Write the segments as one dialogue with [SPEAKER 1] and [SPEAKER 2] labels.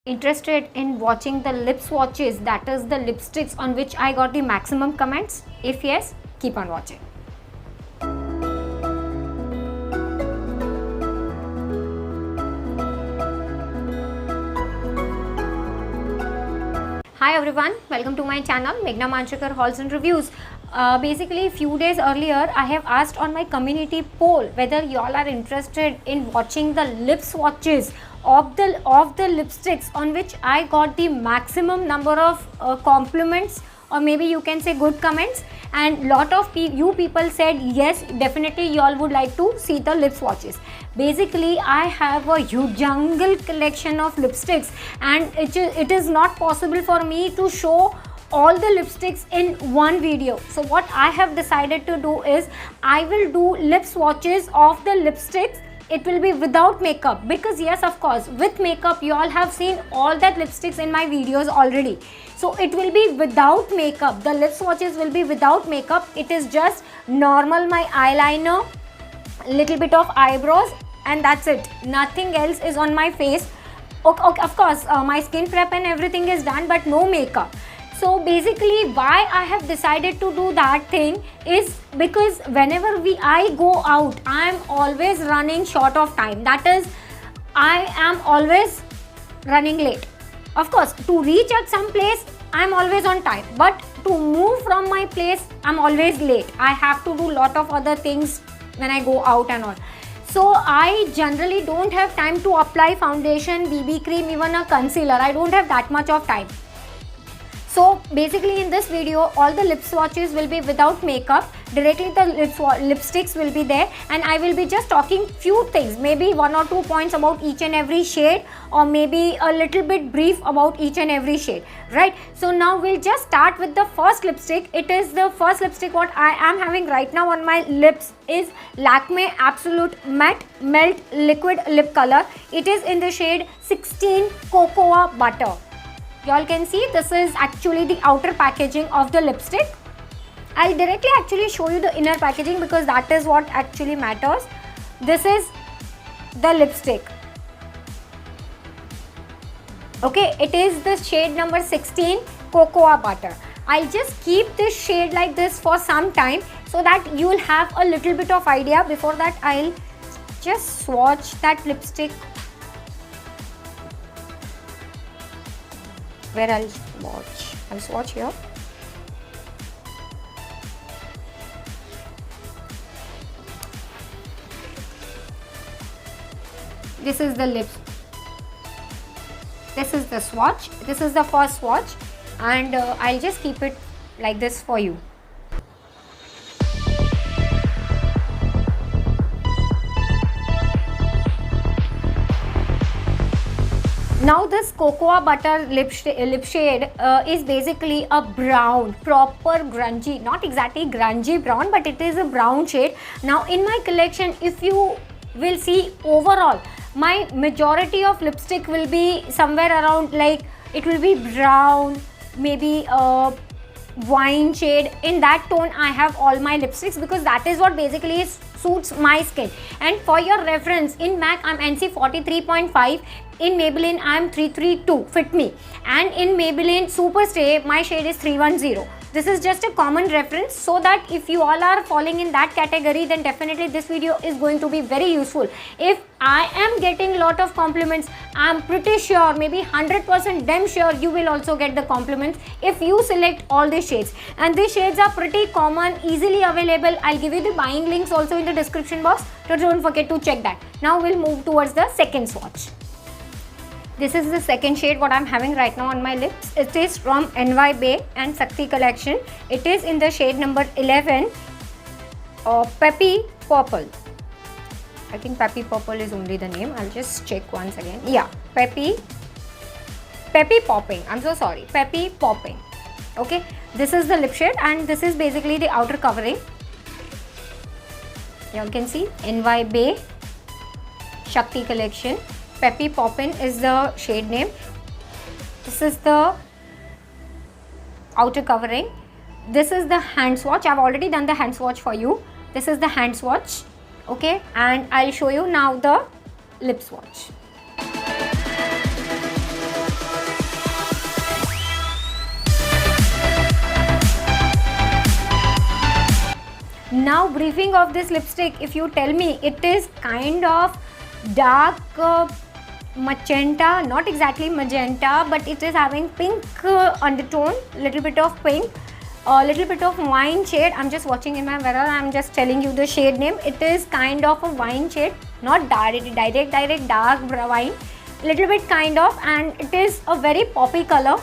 [SPEAKER 1] Interested in watching the lip swatches, that is the lipsticks on which I got the maximum comments? If yes, keep on watching. Hi everyone, welcome to my channel Meghna Manchekar Hauls and Reviews. Basically, a few days earlier I have asked on my community poll whether you all are interested in watching the lip swatches of the lipsticks on which I got the maximum number of compliments, or maybe you can say good comments, and lot of you people said yes, definitely you all would like to see the lip swatches. Basically, I have a huge jungle collection of lipsticks, and it is not possible for me to show all the lipsticks in one video. So what I have decided to do is I will do lip swatches of the lipsticks. It will be without makeup, because yes, of course, with makeup you all have seen all that lipsticks in my videos already. So it will be without makeup. The lip swatches will be without makeup. It is just normal, my eyeliner, little bit of eyebrows, and that's it. Nothing else is on my face. Okay, of course, my skin prep and everything is done, but no makeup. So basically, why I have decided to do that thing is because whenever I go out, I am always running short of time. That is, I am always running late. Of course, to reach at some place, I am always on time. But to move from my place, I am always late. I have to do lot of other things when I go out and all. So I generally don't have time to apply foundation, BB cream, even a concealer. I don't have that much of time. So basically in this video, all the lip swatches will be without makeup. Directly the lipsticks will be there, and I will be just talking few things, maybe 1 or 2 points about each and every shade, or maybe a little bit brief about each and every shade, right? So now we'll just start with the first lipstick. It is the first lipstick what I am having right now on my lips is Lakme Absolute Matte Melt Liquid Lip Color. It is in the shade 16 Cocoa Butter. You all can see this is actually the outer packaging of the lipstick. I'll directly actually show you the inner packaging because that is what actually matters. This is the lipstick. Okay, it is the shade number 16 Cocoa Butter. I'll just keep this shade like this for some time so that you will have a little bit of idea. Before that, I'll just swatch that lipstick. Where I'll swatch here. This is the lips. This is the swatch. This is the first swatch, and I'll just keep it like this for you. Now this Cocoa Butter lip shade is basically a brown, proper grungy, not exactly grungy brown, but it is a brown shade. Now in my collection, if you will see overall, my majority of lipstick will be somewhere around, like it will be brown, maybe wine shade. In that tone I have all my lipsticks because that is what basically suits my skin. And for your reference, in MAC I'm NC 43.5, in Maybelline I'm 332 Fit Me, and in Maybelline Super Stay my shade is 310. This is just a common reference, so that if you all are falling in that category, then definitely this video is going to be very useful. If I am getting lot of compliments, I am pretty sure, maybe 100% damn sure, you will also get the compliments if you select all these shades. And these shades are pretty common, easily available. I'll give you the buying links also in the description box, so don't forget to check that. Now we'll move towards the second swatch. This is the second shade what I'm having right now on my lips. It is from NY Bae and Sakti collection. It is in the shade number 11, Peppy Purple. I think Peppy Purple is only the name. I'll just check once again. Yeah, Peppy Popping. I'm so sorry. Peppy Popping. Okay, this is the lip shade, and this is basically the outer covering. You all can see NY Bae Shakti collection. Peppy Poppin is the shade name. This is the outer covering. This is the hand swatch. I've already done the hand swatch for you. This is the hand swatch. Okay, and I'll show you now the lip swatch. Now briefing of this lipstick, if you tell me, it is kind of dark magenta, not exactly magenta, but it is having pink undertone, little bit of pink, a little bit of wine shade. I'm just watching in my mirror, I'm just telling you the shade name. It is kind of a wine shade, not direct dark wine, little bit kind of, and it is a very poppy color.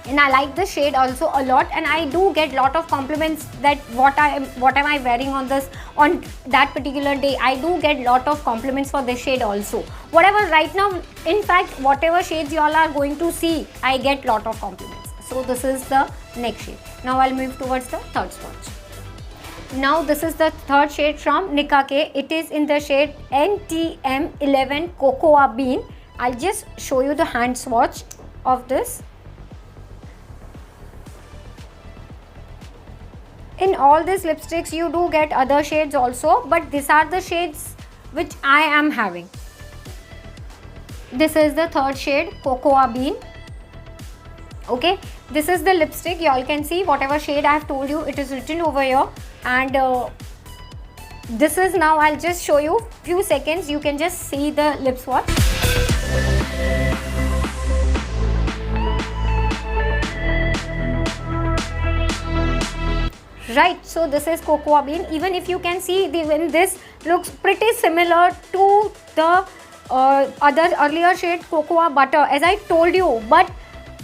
[SPEAKER 1] And I like the shade also a lot, and I do get lot of compliments that what am I wearing on this on that particular day. I do get lot of compliments for this shade also. Whatever right now, in fact, whatever shades you all are going to see, I get lot of compliments. So this is the next shade. Now I'll move towards the third swatch. Now this is the third shade from Nicka K. It is in the shade NTM11 Cocoa Bean. I'll just show you the hand swatch of this. In all these lipsticks you do get other shades also, but these are the shades which I am having. This is the third shade, Cocoa Bean. Okay, this is the lipstick. You all can see whatever shade I have told you, it is written over here. And this is, now I'll just show you few seconds, you can just see the lip swatch. Right, so this is Cocoa Bean. Even if you can see, even this looks pretty similar to the other earlier shade Cocoa Butter, as I told you. But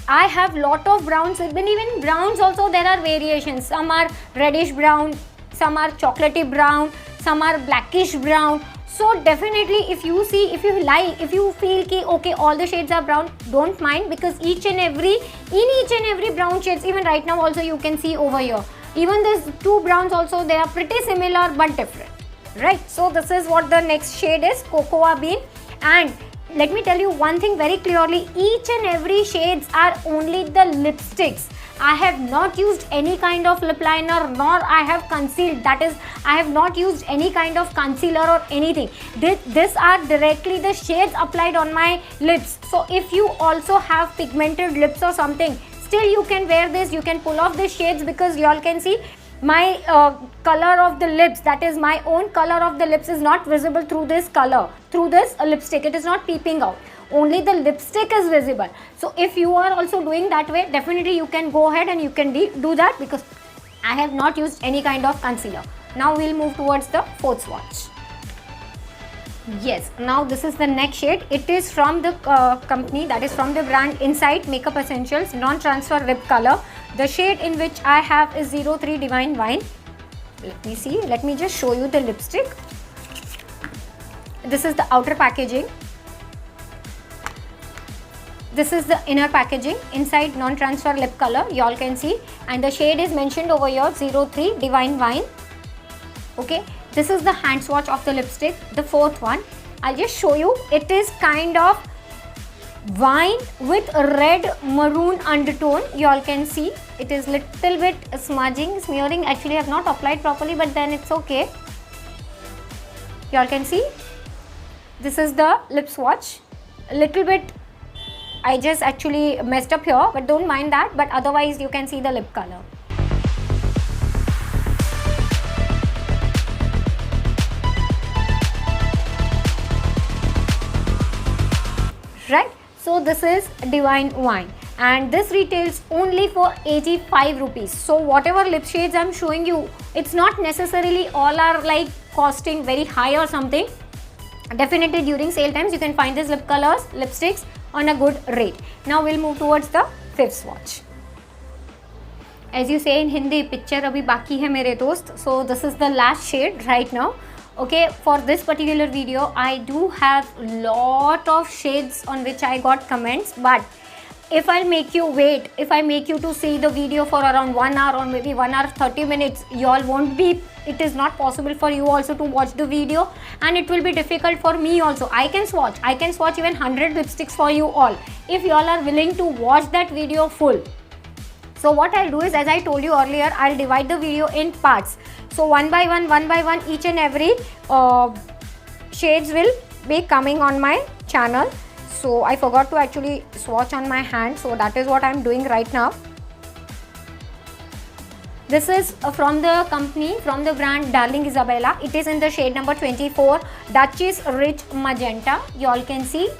[SPEAKER 1] I have lot of browns. Even browns also there are variations. Some are reddish brown, some are chocolatey brown, some are blackish brown. So definitely, if you see, if you like, if you feel ki okay, all the shades are brown, don't mind, because in each and every brown shades, even right now also you can see over here. Even these two browns also, they are pretty similar but different, right? So this is what the next shade is, Cocoa Bean. And let me tell you one thing very clearly, each and every shades are only the lipsticks. I have not used any kind of lip liner, nor I have concealed, that is, I have not used any kind of concealer or anything. These are directly the shades applied on my lips. So if you also have pigmented lips or something, still you can wear this, you can pull off the shades, because you all can see my color of the lips, that is my own color of the lips, is not visible through this color, through this lipstick. It is not peeping out, only the lipstick is visible. So if you are also doing that way, definitely you can go ahead and you can do that, because I have not used any kind of concealer. Now we'll move towards the fourth swatch. Yes, now this is the next shade. It is from the company, that is from the brand Insight Makeup Essentials Non-Transfer Lip Color. The shade in which I have is 03 Divine Wine. Let me see, let me just show you the lipstick. This is the outer packaging. This is the inner packaging, Insight Non-Transfer Lip Color, you all can see. And the shade is mentioned over here, 03 Divine Wine. Okay. This is the hand swatch of the lipstick, the fourth one. I'll just show you. It is kind of wine with red maroon undertone. You all can see it is little bit smearing. Actually, I have not applied properly, but then it's okay. You all can see. This is the lip swatch. A little bit, I just actually messed up here, but don't mind that. But otherwise, you can see the lip color. Right, so this is Divine Wine, and this retails only for 85 rupees. So whatever lip shades I'm showing you, it's not necessarily all are like costing very high or something. Definitely during sale times you can find these lip colors, lipsticks on a good rate. Now we'll move towards the fifth swatch. As you say in Hindi, picture abhi baki hai mere dost. So this is the last shade right now. Okay, for this particular video, I do have lot of shades on which I got comments, but if I make you wait, if I make you to see the video for around 1 hour or maybe 1 hour 30 minutes, you all won't be, it is not possible for you also to watch the video, and it will be difficult for me also. I can swatch even 100 lipsticks for you all, if you all are willing to watch that video full. So what I'll do is, as I told you earlier, I'll divide the video in parts. So one by one, each and every shades will be coming on my channel. So I forgot to actually swatch on my hand, so that is what I'm doing right now. This is from the company, from the brand Darling Isabella. It is in the shade number 24, Duchess Rich Magenta. You all can see.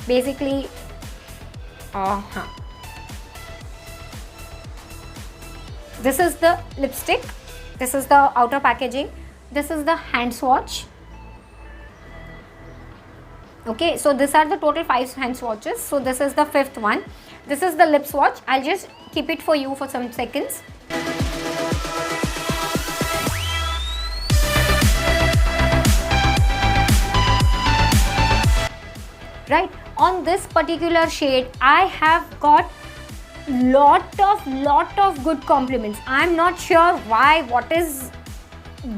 [SPEAKER 1] Basically, this is the lipstick. This is the outer packaging. This is the hand swatch. Okay, so these are the total 5 hand swatches. So this is the 5th one. This is the lip swatch. I'll just keep it for you for some seconds. Right, on this particular shade, I have got lot of good compliments. I'm not sure why, what is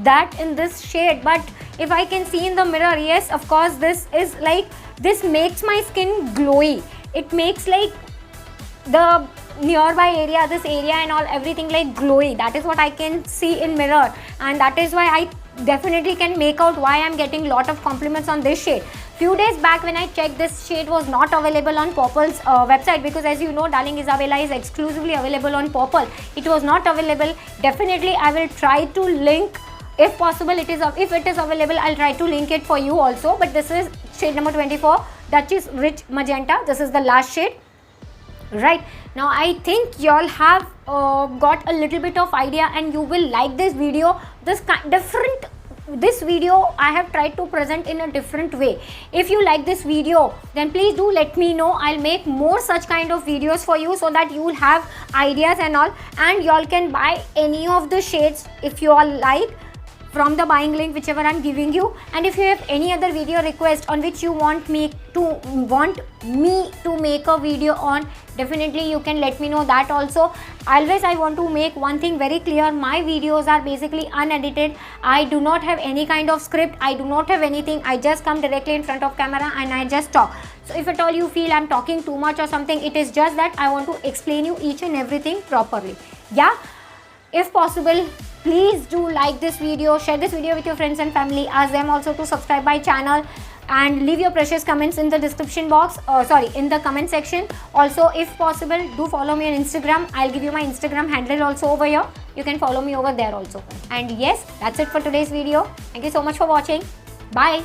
[SPEAKER 1] that in this shade, but if I can see in the mirror, yes, of course, this is like, this makes my skin glowy. It makes like the nearby area, this area and all, everything like glowy. That is what I can see in mirror, and that is why I definitely can make out why I'm getting lot of compliments on this shade. Few days back when I checked, this shade was not available on Purple's website, because as you know, Darling Isabella is exclusively available on Purple. It was not available. Definitely I will try to link, if possible, if it is available, I'll try to link it for you also. But this is shade number 24, Duchess Rich Magenta. This is the last shade. Right, now I think you all have got a little bit of idea, and you will like this video. This video I have tried to present in a different way. If you like this video, then please do let me know. I'll make more such kind of videos for you, so that you will have ideas and all, and you all can buy any of the shades if you all like from the buying link whichever I'm giving you. And if you have any other video request on which you want me to make a video on, definitely you can let me know that also. Always I want to make one thing very clear: my videos are basically unedited. I do not have any kind of script, I do not have anything. I just come directly in front of camera and I just talk. So if at all you feel I'm talking too much or something, it is just that I want to explain you each and everything properly. Yeah, if possible, please do like this video, share this video with your friends and family, ask them also to subscribe my channel, and leave your precious comments in the description box, in the comment section. Also, if possible, do follow me on Instagram. I'll give you my Instagram handle also over here. You can follow me over there also. And yes, that's it for today's video. Thank you so much for watching. Bye.